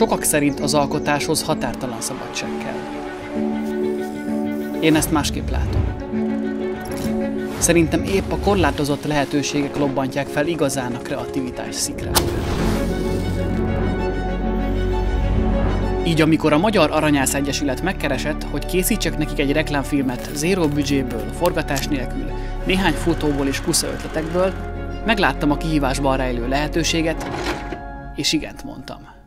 Sokak szerint az alkotáshoz határtalan szabadság kell. Én ezt másképp látom. Szerintem épp a korlátozott lehetőségek lobbantják fel igazán a kreativitás szikrát. Így amikor a Magyar Aranyász Egyesület megkeresett, hogy készítsek nekik egy reklámfilmet zéró büdzséből, forgatás nélkül, néhány fotóból és kusza ötletekből, megláttam a kihívásban rejlő lehetőséget, és igent mondtam.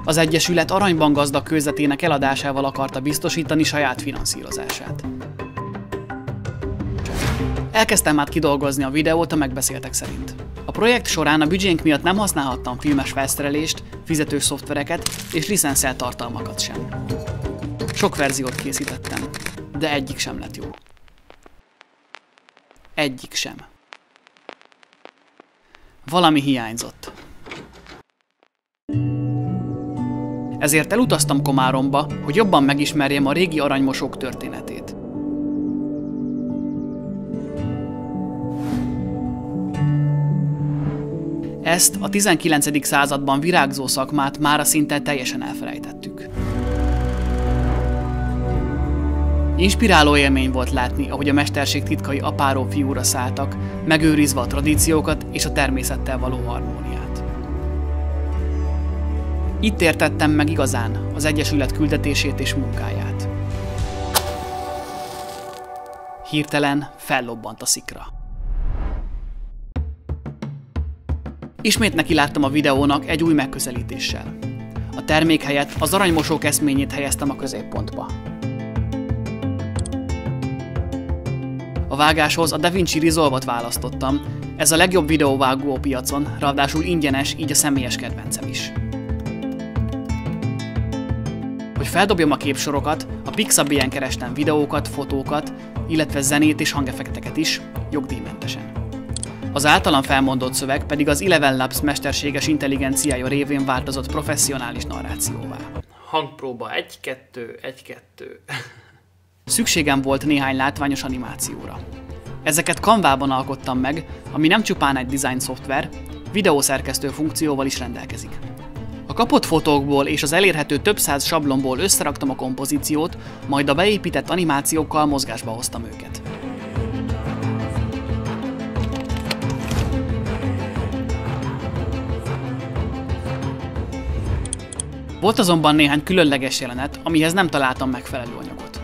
Az Egyesület aranyban gazdag kőzetének eladásával akarta biztosítani saját finanszírozását. Elkezdtem át kidolgozni a videót a megbeszéltek szerint. A projekt során a büdzsénk miatt nem használhattam filmes felszerelést, fizetős szoftvereket és licenszelt tartalmakat sem. Sok verziót készítettem, de egyik sem lett jó. Egyik sem. Valami hiányzott. Ezért elutaztam Komáromba, hogy jobban megismerjem a régi aranymosók történetét. Ezt a 19. században virágzó szakmát mára szinte teljesen elfelejtettük. Inspiráló élmény volt látni, ahogy a mesterség titkai apáról fiúra szálltak, megőrizve a tradíciókat és a természettel való harmóniát. Itt értettem meg igazán az Egyesület küldetését és munkáját. Hirtelen fellobbant a szikra. Ismét nekiláttam a videónak egy új megközelítéssel. A termék helyett az aranymosók eszményét helyeztem a középpontba. A vágáshoz a DaVinci Resolve-ot választottam, ez a legjobb videóvágó a piacon, ráadásul ingyenes, így a személyes kedvencem is. Hogy feldobjam a képsorokat, a Pixabay-en kerestem videókat, fotókat, illetve zenét és hangeffekteket is, jogdíjmentesen. Az általam felmondott szöveg pedig az Eleven Labs mesterséges intelligenciája révén változott professzionális narrációvá. Hangpróba 1-2, 1-2. Szükségem volt néhány látványos animációra. Ezeket Canvában alkottam meg, ami nem csupán egy design szoftver, videószerkesztő funkcióval is rendelkezik. A kapott fotókból és az elérhető több száz sablonból összeraktam a kompozíciót, majd a beépített animációkkal mozgásba hoztam őket. Volt azonban néhány különleges jelenet, amihez nem találtam megfelelő anyagot.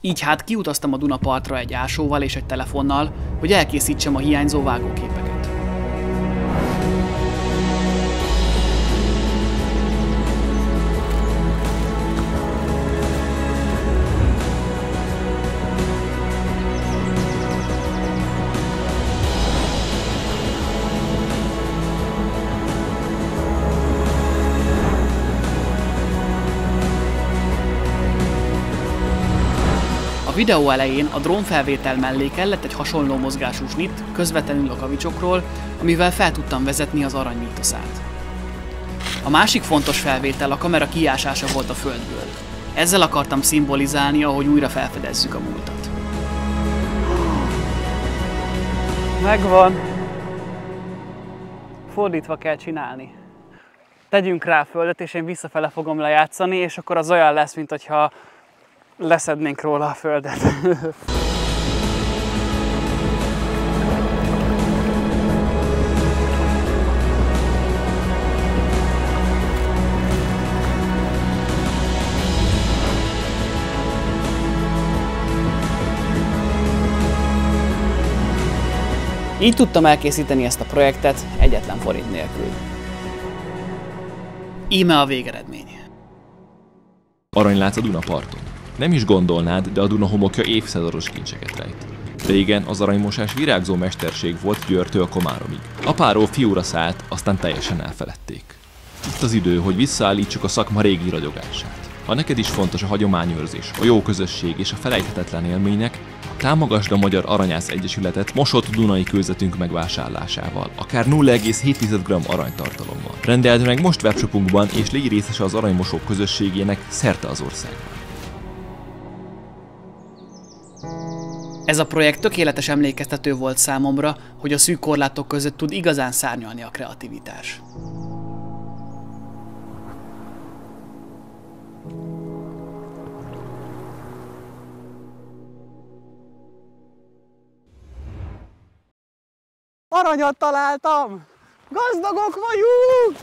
Így hát kiutaztam a Dunapartra egy ásóval és egy telefonnal, hogy elkészítsem a hiányzó vágóképeket. A videó elején a drónfelvétel mellé kellett egy hasonló mozgású snit közvetlenül a kavicsokról, amivel fel tudtam vezetni az arany mítoszát. A másik fontos felvétel a kamera kiásása volt a földből. Ezzel akartam szimbolizálni, ahogy újra felfedezzük a múltat. Megvan! Fordítva kell csinálni. Tegyünk rá a földet, és én visszafele fogom lejátszani, és akkor az olyan lesz, mint hogyha leszednénk róla a földet. Így tudtam elkészíteni ezt a projektet egyetlen forint nélkül. Íme a végeredmény. Aranylác a Dunaparton. Nem is gondolnád, de a Duna homokja évszázados kincseket rejt. Régen az aranymosás virágzó mesterség volt Győrtől Komáromig. Apáról fiúra szállt, aztán teljesen elfeledték. Itt az idő, hogy visszaállítsuk a szakma régi ragyogását. Ha neked is fontos a hagyományőrzés, a jó közösség és a felejthetetlen élmények, támogasd a Magyar Aranyász Egyesületet mosott dunai kőzetünk megvásárlásával, akár 0,7 g aranytartalommal. Rendeld meg most webshopunkban és légy részese az aranymosók közösségének szerte az országban. Ez a projekt tökéletes emlékeztető volt számomra, hogy a szűk korlátok között tud igazán szárnyalni a kreativitás. Aranyat találtam! Gazdagok vagyunk!